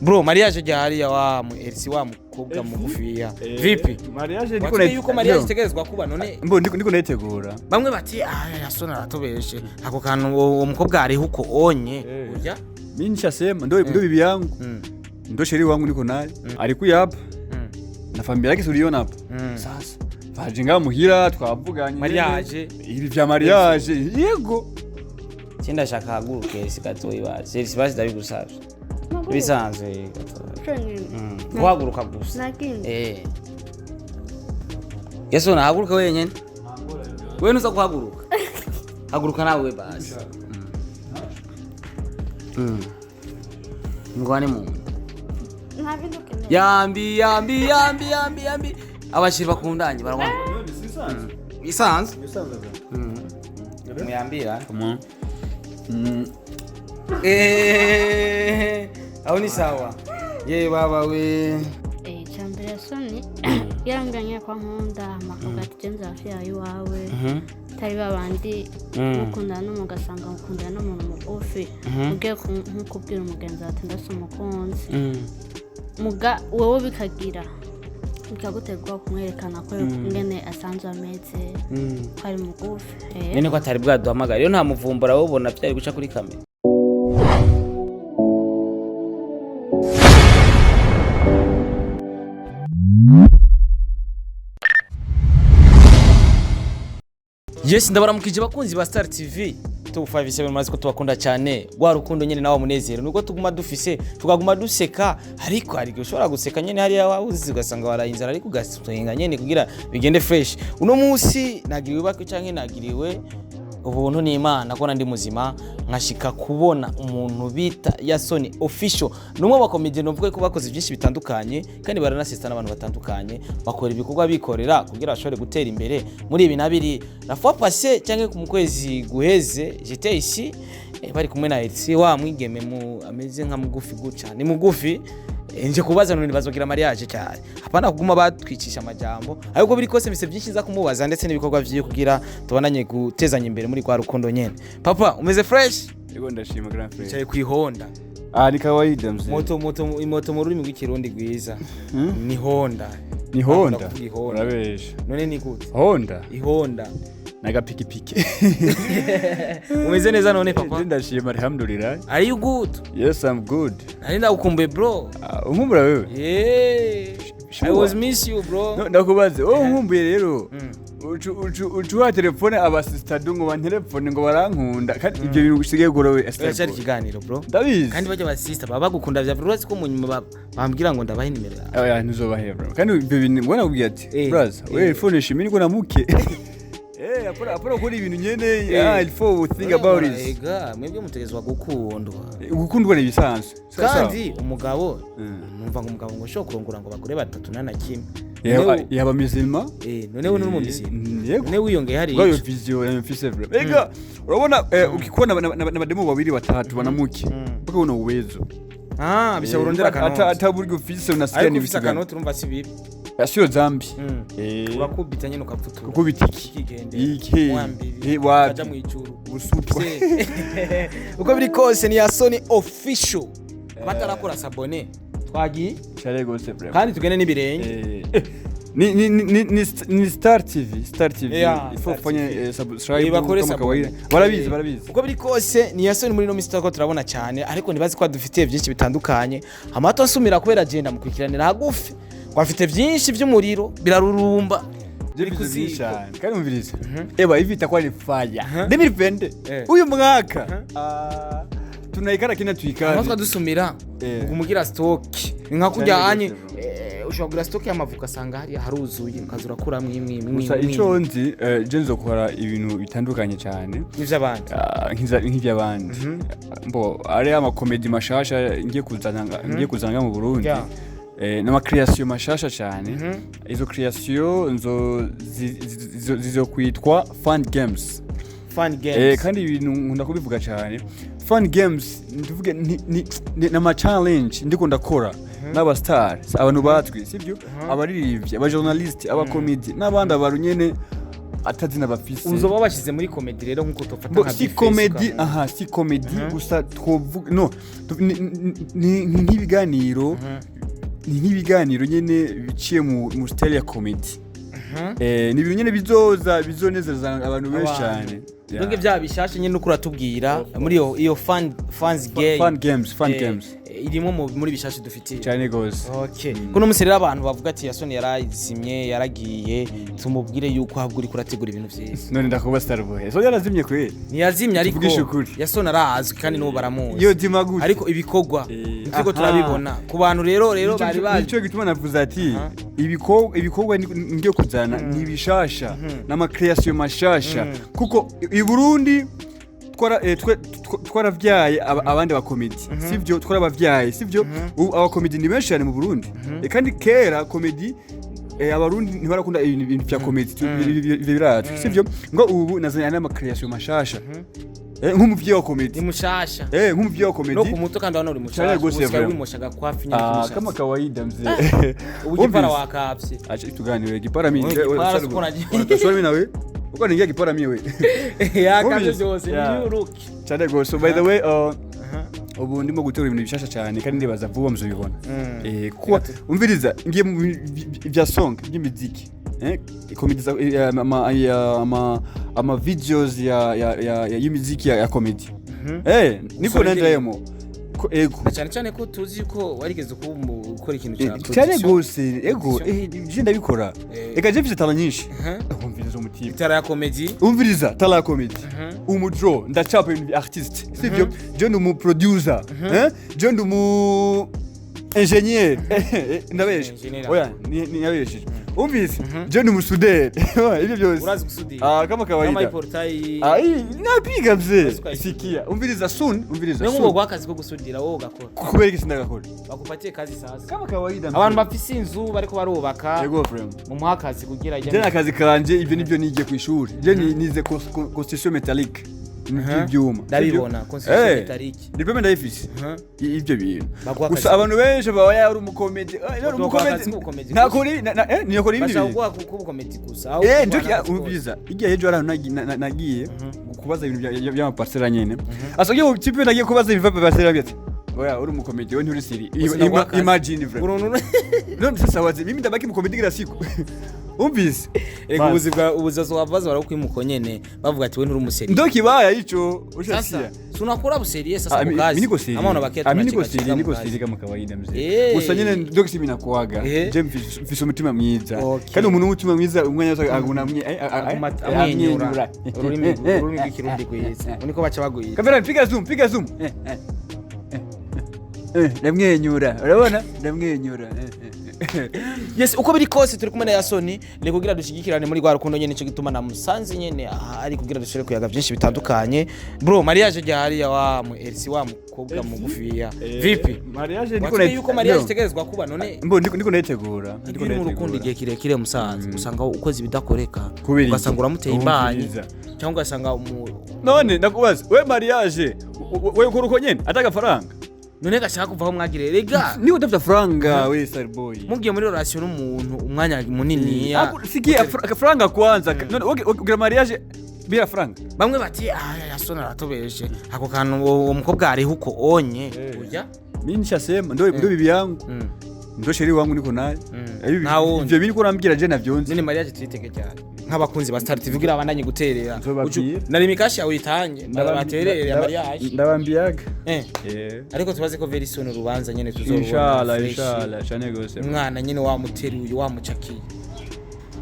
bro mariage ryari ya wa Elsi wa Mukobwa Mugufi ya vipi mariage ndiko yuko mariage tegerezwa kuba none ndiko netegura bamwe bati Yasoni aratobeshe ako kantu uwo mukobwa ari huko onye urya mimi nishasema ndo bibi yangu ndo sheri wangu niko naye alikuyapa na familia yake tuliona hapo sasa vajenga muhira twavuganye mariage ibi vya mariage yego cyenda shaka haguruke sikatoyi baje sibazi ndabigusavye bisanzwe guhaguruka gusa Yasoni haguruka wenyene wewe nuza guhaguruka haguruka nawe basi ngwane mu yambi abashiri bakundanye barabona bisanzwe muyambira aho ni sawa ye baba we chambere Yasoni yaranganye kwa nkunda amavuga ati genza hafi yawe iwawe tari babandi mukundana n'umugasanga mukundana n'umuntu mugufi ugiye nkukubwira umugenzi ati ndase umukunzi muga wowe bikagutegwa kumwerekana ko ngene asanzwe ameze kwari mugufi nene ko atari bwaduhamagara iyo nta muvumbura wobona byari guca kuri kamera Yes ndabaramukije bakunzi ba Star TV to 57 mazi ko tubakunda cyane gwa rukundo nyene nawo munezero nuko tuguma dufise tukaguma duseka ariko hari ushobora guseka nyene hari yawabuzi ugasanga warayinzara ariko ugasenga nyene kugira bigende fresh uno munsi nagiriwe bako canke nagiriwe ubuntu ni Imana ko ndi muzima nkashika kubona umuntu bita Yasoni official numwe bakomedie novuga ko bakoze byinshi bitandukanye kandi baranasista n'abantu batandukanye bakora ibikorwa bikorera kugira bashobore gutera imbere muri ibi nabiri la fois passé cyangwa ku kwezi guheze j'étais ici bari kumwe na Elsi wa mwigeme mu ameze nka Mugufi guca ni Mugufi nje kubaza none bazogira mariage cyane hapana kuguma batwicisha amajambo ahubwo biri kose mise byinshi za kumubaza ndetse n'ibikorwa vyiye kugira tubonanye gutezanya imbere muri kwa rukundo nyene papa umeze fresh yego ndashima grand frère cyaye kwihonda ni kawaida mzee moto mu rurimi rw'ikirundi gwiza ni Honda urabesha none ni gute ihonda naga pikipiki umeze neza none papa ndashima alhamdulillah are you good yes I'm good narinda ukumbe bro unkumbura wewe I was miss you bro ndakubaze unkumbuye rero ucuwa telefone abasista dungo ba telefone ngo barankunda kandi ibyo bintu gusigaye gorowe cyari kiganiro bro ndabizi kandi baje basista baba bagukunda vya bro ko munyuma bambwira ngo ndabahe nimero yawe ntuzobahera bro kandi ibyo bintu mbona kubwira ati brother wewe phone shimini ko namuke apora kuri ibintu nyene il faut think about it ega mwebwe mutegezwa gukundwa ni bisanzwe kandi umugabo numva ngo umugabo ngo sho kurongora ngo bagore batatu nana kimwe yaba musulman none we n'umu musulman none wiyongeye hari iyo vision y'amfise vrai ega urabona ukikona n'abademo babiri batatu banamuke bako uno uwezo bisha urondera kanoti ataburyo ufise unasikia ni bisaka kanoti urumva si bibi Asio zambi urakubita nyene ukapfutura ukubita iki waje mu icuru usutwa uko biri kose ni Yasoni official batarakora sabone twagi chale gose bravo kandi tugene n'ibirenge ni Star TV ifo fanye subscribe bakore sabone barabizi uko biri kose ni Yasoni muri no Mr. ko turabona cyane ariko nibazi ko dufitiye byinshi bitandukanye amato nsumira kubera agenda mukwikiranira hagufi wafite byinshi by'umuriro birarurumba biri kuzisha kandi umvirize eba ivita kwa ni fire 2020 uyu mwaka tunaikara kina tuikana natwa dusumira umugira stock nka kujyanye ushobora stock y'amavuka sanga hari haruzuye ukazura kura mwimwe gusa ico nzi jenzo gukora ibintu bitandukanye cyane n'ivy'abandi nk'ivy'abandi mbo ari ama comedy mashasha ngiye kuzanga mu Burundi nama creation mashasha cyane izo creation nzo zizokwitwa fun games kandi ibintu nkunda kubivuga cyane fun games ndivuge ni nama challenge ndiko ndakora n'aba stars abantu batwi sibyo abaririmbyi aba journalist aba comedy n'abandi abarunyene atazina bafise uzoba bashize muri comedy rero nkuko tofata nka si comedy si comedy gusa twovuga no ni nk'ibiganiro ni nk'ibiganiro nyene biciye mu style ya comedy ni ibintu nyene bizonezeza abantu benshi cyane nge bya bishashe nyene uko ratubwira muri iyo fans games irimo muri bishashe dufitiye cyane gose. Okay. Kuno muserera abantu bavuga ati Yasoni yarazimye yaragiye tumubwire yuko habwo uri kurategura ibintu vyese. None ndakuba Starboy. So yarazimye kwe. Ni yazimye ariko Yasoni arazwi kandi no baramuzi. Yo dima gute. Ariko ibikogwa niko turabibona. Ku bantu rero bari bazi. Nico gituma navuze ati ibikogwa ngiye kuzana ni bishasha n'ama creation mashasha kuko i Burundi twaravyaye abandi ba comedy sivyo twarabavyaye sivyo aba comedy ni benshi cyane mu Burundi kandi kera comedy abarundi ntibarakunda ibintu bya comedy birazwi sivyo ngo ubu nazanye n'ama creation mashasha nk'umuvyi wa comedy ni mushasha nk'umuvyi wa comedy no ku muto kandi wana uri mushasha usika wimoshaga kwafi nyine mushasha kama kawaida mzee ugipara wakapse acha tuganire gipara mimi unatashwa mimi nawe uko ningia gipara mimi wewe yakavye byose ni uruki cyane go. So by the way ubu ndimo gutegura ibintu bishasha cyane kandi ndibaza vuba muzobibona kuba umviriza ngiye mu bya song by'imiziki comedy ama videos ya y'imiziki ya comedy niko nandayemo cyane cyane ko tuzi ko warigeze gukora ikintu cya cyane gose je ndabikora eka je mfite talent nyinshi umviriza umutima itara ya comedy umviriza tala ya comedy umujo ndachapa ibintu artist sivyo je ndi mu producer je ndi mu ingénieur ndabeshe oya ni yabeshe umvise je ndi musuderi ibyo byose urazi gusudira kama kawaida kama iportai napiga mzee sikia umviriza soon umviriza soon ngo gwakazi ko gusudira wowe ugakora kubera iki sindagakora bakupatie kazi sasa kama kawaida abantu bafise inzu bariko barubaka yego friend mu muhakazi kugira je nakazi kanje ibyo nibyo nigiye ku ishuri je nize construction métallique n'ibyuma ndabibona construction métallique diplome ndayifise ibyo bintu gusa abantu benshi baba yari umukomedi ntakuri niyokora ibindi bashaka kuba comedy gusa ubiza igihe ejo nagiye kubaza ibintu by'amaparcela nyene asogiye tipe nagiye kubaza ibiva parcela byati oya uri umukomedi we nturi siri imagine friend none sasa wazi mimi ndabaki umukomedi kila siku umvise ego ubuzazo wabaza barakwimuko nyene bavuga ati we nturi umuseri ndo kibaya ico ushasiya tunakora buseri sasa ku kazi amana baketa niko siri kama kawaida mzee gusa nyene ndo kisimi nakuaga je mfise umutima mwiza kandi umuntu w'umutima mwiza umwanya wose aguna amwenyura ururimi rw'ikirundi kwiza uniko baca baguye kamera piga zoom ndamwenyura urabona ndamwenyura yes uko biri kose turi kumwe na Yasoni ni kugira dushigikirane muri gwa rukundo nyene cyo gituma na musanze nyene ari kugira dushire kuyaga byinshi bitandukanye bro mariage ryari ya wa mu RC wa Mukobwa Mugufi ya vipi mariage niko yuko mariage tegerezwa kuba none mbo niko nayitegura niko mu rukundo igihe kirekire musanze usanga ukoze bidakoreka ugasanga uramuteye imbanyi cyangwa ugasanga none ndakubaza we mariage we ukora uko nyene atagafaranga none gashaka kuvaho mwagire rega ni udafite franga we Starboy mugiye muri relation n'umuntu umwanya munini sikia franga kwanza none ugira mariage bira franga bamwe bati Yasoni aratobeje ako kantu uwo mukobwa ari huko onye urya mimi nishasema ndo bibi yangu ndo sheri wangu niko naye ivyo biri ko rambwira je navyonze none mariage triteke cyane nk'abakunzi ba Star TV kugira abandanye guterera nari mikashi yawe itange ndabaterere mariage ndabambiyaga ariko tubaze ko very soon urubanza nyene tuzorubona inshallah cyane gose umwana nyene wamuteruye wamucakiye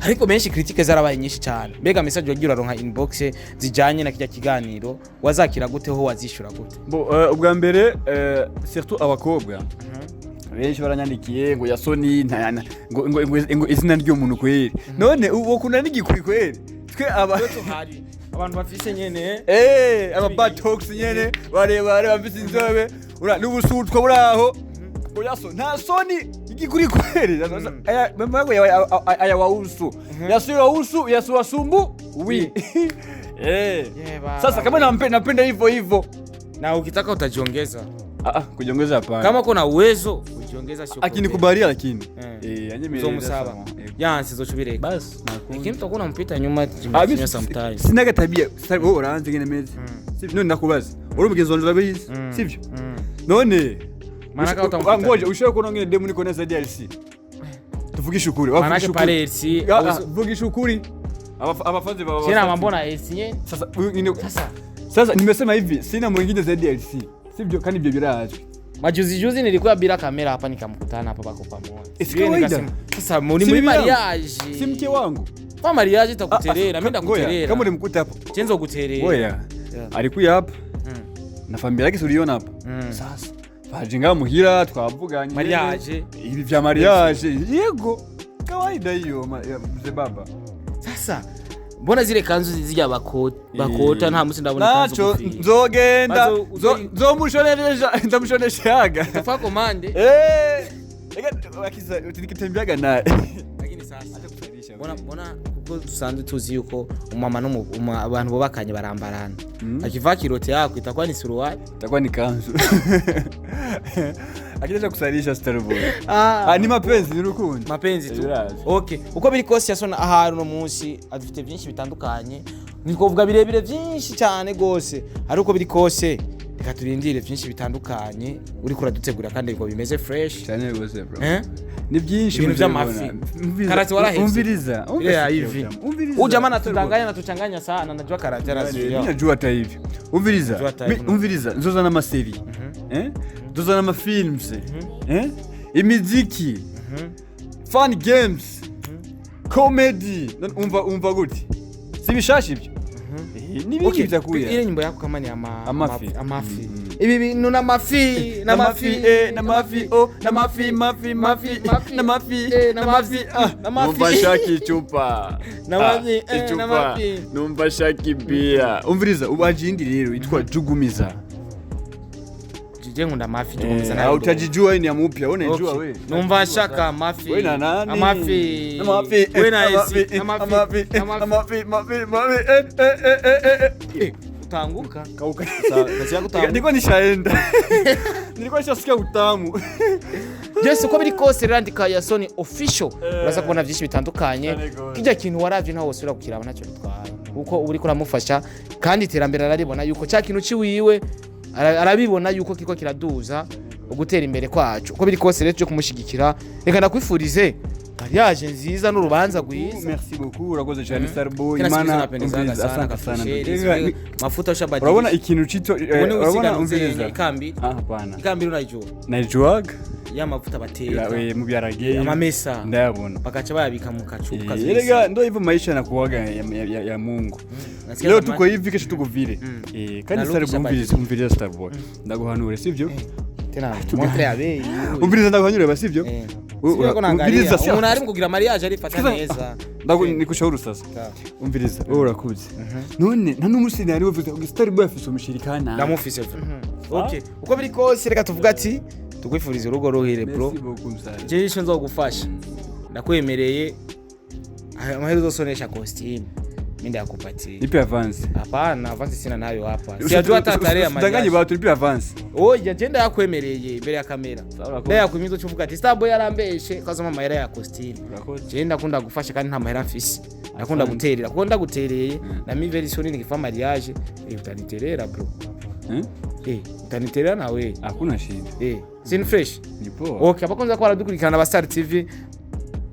ariko benshi critique zarabaye nyinshi cyane mbega message wagira ronka inbox zijanye na kijya kiganiro wazakira gute ho wazishura gute ubwa mbere surtout abakobwa benshi baranyandikiye ngo Yasoni ngo izina ry'umuntu kweri none uwo kuna n'igikuri kweri twe abantu bafise nyene aba batox nyene bare bafise inzobe n'ubusutwa buraho ngo Yasoni nta soni igikuri kweri mama aya wausu Yasu wasumbu wi sasa kama napenda hivyo na ukitaka utajiongeza kujiongeza hapana kama kuna uwezo utaongeza sio akinikubalia lakini anyemereza uzomusaba yansi zocubireka basi lakini tutakuwa mpita nyuma jimenya sometimes sinaga tabia wewe uranze ngene mezi sivyo none nakubaza uri umugenzi wanje urabizi sivyo none manaka utampita ngoje ushobora kuno ngene demu niko neza DLC tuvugisha ukuri manake paresi vugisha ukuri abafanzi baba sina mambona esinye sasa nimesema hivi sina mwingine za DLC sivyo kandi ibyo birazwi majuzi nilikuwa bila kamera hapa nikamkutana hapa bako pamoja sasa muri mariage si mke wangu kwa mariage itakuterera mimi ndakuterera kama ulimkuta hapo chenzo kuterera oya alikuya hapa na familia yake uliona hapa sasa bajinga muhira twavuganye mariage ibi vya mariage yego kawaida hiyo mzee baba sasa mbona zile kanzu zijya bakota nta musi ndabona kanzu nacho nzogenda nzomushonesha ndamushoneshaga tafa komande wakiza utikitembiaga naye lakini sasa mbona kuko dusanzwe tuzi yuko umama abantu bobakanye barambarana akiva kirote yako itakuwa ni suruali itakuwa ni kanzu akija kusalisha starboy ni mapenzi n'urukundo mapenzi tu okay uko biri kose Yasoni ahantu no munsi adufite byinshi bitandukanye niko vuga birebire byinshi cyane gose ari uko biri kose reka turindire byinshi bitandukanye uri kuradutegura kandi ngo bimeze fresh cyane gose bro ni byinshi ibintu by'amafi karate waraheze umviriza hivi ujamana tuchanganya sana najua karate arasiyo najua hata hivi umviriza nzoza na maseri nzoza na mafilms imiziki fun games comedy umva gute sibishashi ibyo nibiki byakuye ile nyimbo yako kama ni amafi ibi bintu n'amafi numva shaki chupa numva shaki bia umviriza ubajindi rero itwa jugumiza je ngunda amafi jugumiza nayo utajijua ni amupya unajua wewe numva shaka amafi wewe na nani amafi wewe na esi amafi utanguka kauka sasa kutanguka niko nishaenda nilikuwa nishasikia utamu Yes uko biri kose randika Yasoni official uraza kubona byinshi bitandukanye kijya kintu waravye ntawo usura kukiraba nacyo bitwara uko uri kuramufasha kandi iterambere araribona yuko cya kintu ciwiwe arabibona yuko kiko kiraduza ugutera imbere kwacu uko biri kose rero cyo kumushigikira reka ndakwifurize mariage nziza n'urubanza gwiza merci beaucoup urakoze cyane Starboy imana asante sana mafuta ushabadili urabona ikintu cito urabona umviriza ikambi hapana ikambi unajua najuaga ya mafuta bateka mu byarage amamesa ndayabona bakacha bayabika mu kacupa kazi yerega ndo hivyo maisha nakuaga ya Mungu leo tuko hivi kesho tuko vile kandi Starboy umviriza Starboy ndaguhanura sivyo tena montre abe umviriza ndaguhanura basivyo umviriza umuntu ari kugira mariage ari fata neza nikushauri sasa umviriza wewe urakuze none nta n'umusi nari wavuze ngo Starboy afise umushirikana ndamufise okay uko biri kose reka tuvuga ati tukwifuriza urugo ruhire bro je isho nzogufasha ndakwemereye amaherezo sonesha costume mimi ndakupatia ipi avance hapana avance sina nayo hapa sijajua hata tarehe ya mariage ndanganye batu ipi avance oya je ndakwemereye imbere ya kamera ndaya kumizo cyuvuga ati Starboy yarambeshe kaza mama yara ya costume je ndakunda gufasha kandi nta mahera mfise ndakunda guterera kuko ndagutereye na mi very soon nikifa mariage utaniterera bro utaniterera nawe hakuna shida sin fresh nipo okay abakunze ko baradukurikirana ba Star TV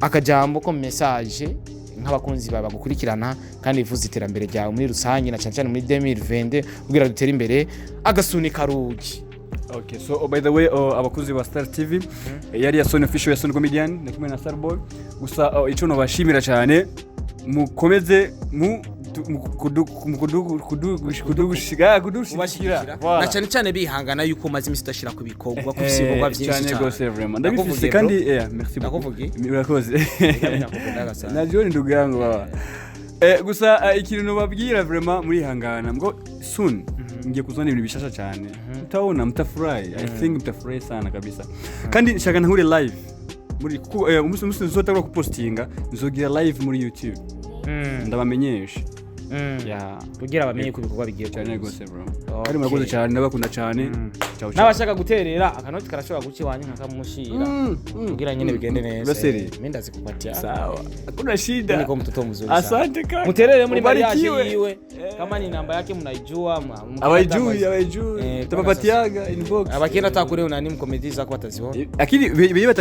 akajambo ko message nk'abakunzi baba gukurikirana kandi bivuze iterambere ryawe muri rusange na cyane cyane muri 2020 kugira dutere imbere agasuni karugi. Okay, so by the way abakunzi ba Star TV yari Yasoni official Yasoni comedian nakumwe na Starboy gusa ico no bashimira cyane mukomeze kudushigara na cyane cyane bihangana yuko maze imisi tudashira ku bikorwa ku bisibogwa byinshi cyane gose vraiment ndabifise kandi merci beaucoup urakoze najoni ndugu yangu baba gusa ikintu no babwira vraiment muri hangana ngo soon ngiye kuzona ibintu bishasha cyane mtaona mtafurahi I think mtafurahi sana kabisa kandi shaka ntahure live muri umunsi nzotagura kupostinga nzogira live muri YouTube ndabamenyesha kugira bamenye ko ibikorwa bigiye cyane gose bro ari murakoze cyane ndabakunda cyane ciao n'abashaka guterera akanoti karashobora guca iwanyu nkakamushira kugira nyine bigende neza mimi ndazikupatia sawa hakuna shida niko mtoto mzuri asante kaka muterere muri mariage yiwe kama ni namba yake mnaijua abaijui tabapatiaga inbox abakienda takure unani mkomedi zako bataziona lakini beye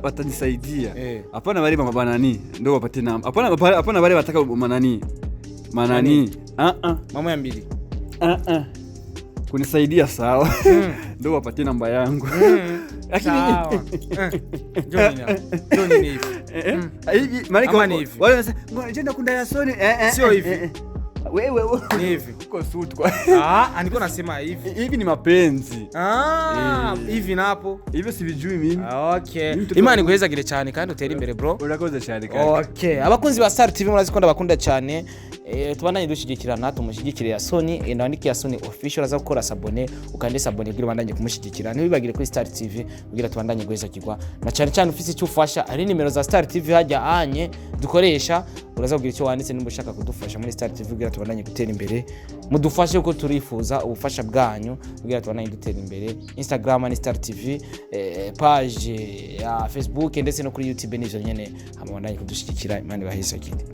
batanisaidia hapana bali mama nani ndio wapate namba hapana bali wataka manani mama ya mbili kunisaidia sawa ndio wapate namba yangu lakini Joni hivi Mariko wale wanasema ngoja ndakunda Yasoni sio hivi wewe ni hivi uko suit kwa aniko nasema hivi ni mapenzi hivi napo hivyo sivijui mimi okay imani guheza gire cyane kandi utera imbere bro urakoze cyane kandi okay abakunzi ba Star TV murazikunda bakunda cyane tubandanye dushigikirana tumushyigikire Yasoni ndandike Yasoni official aza gukora sabone ukande sabone kugira bandanye kumushyigikira ntibibagire kuri Star TV kugira tubandanye guheza kigwa na cyane ufise icyo ufasha ari nimero za Star TV hajya anye dukoresha uraza kugira icyo wanditse nimba ushaka kudufasha muri Star TV kugira tubandanye gutera imbere mudufashe uko turifuza ubufasha bwanyu kugira tubandanye gutera imbere Instagram ni Star TV page ya Facebook ndetse no kuri YouTube n'ivyo nyene hamwe bandanye kudushigikira imana bahise kindi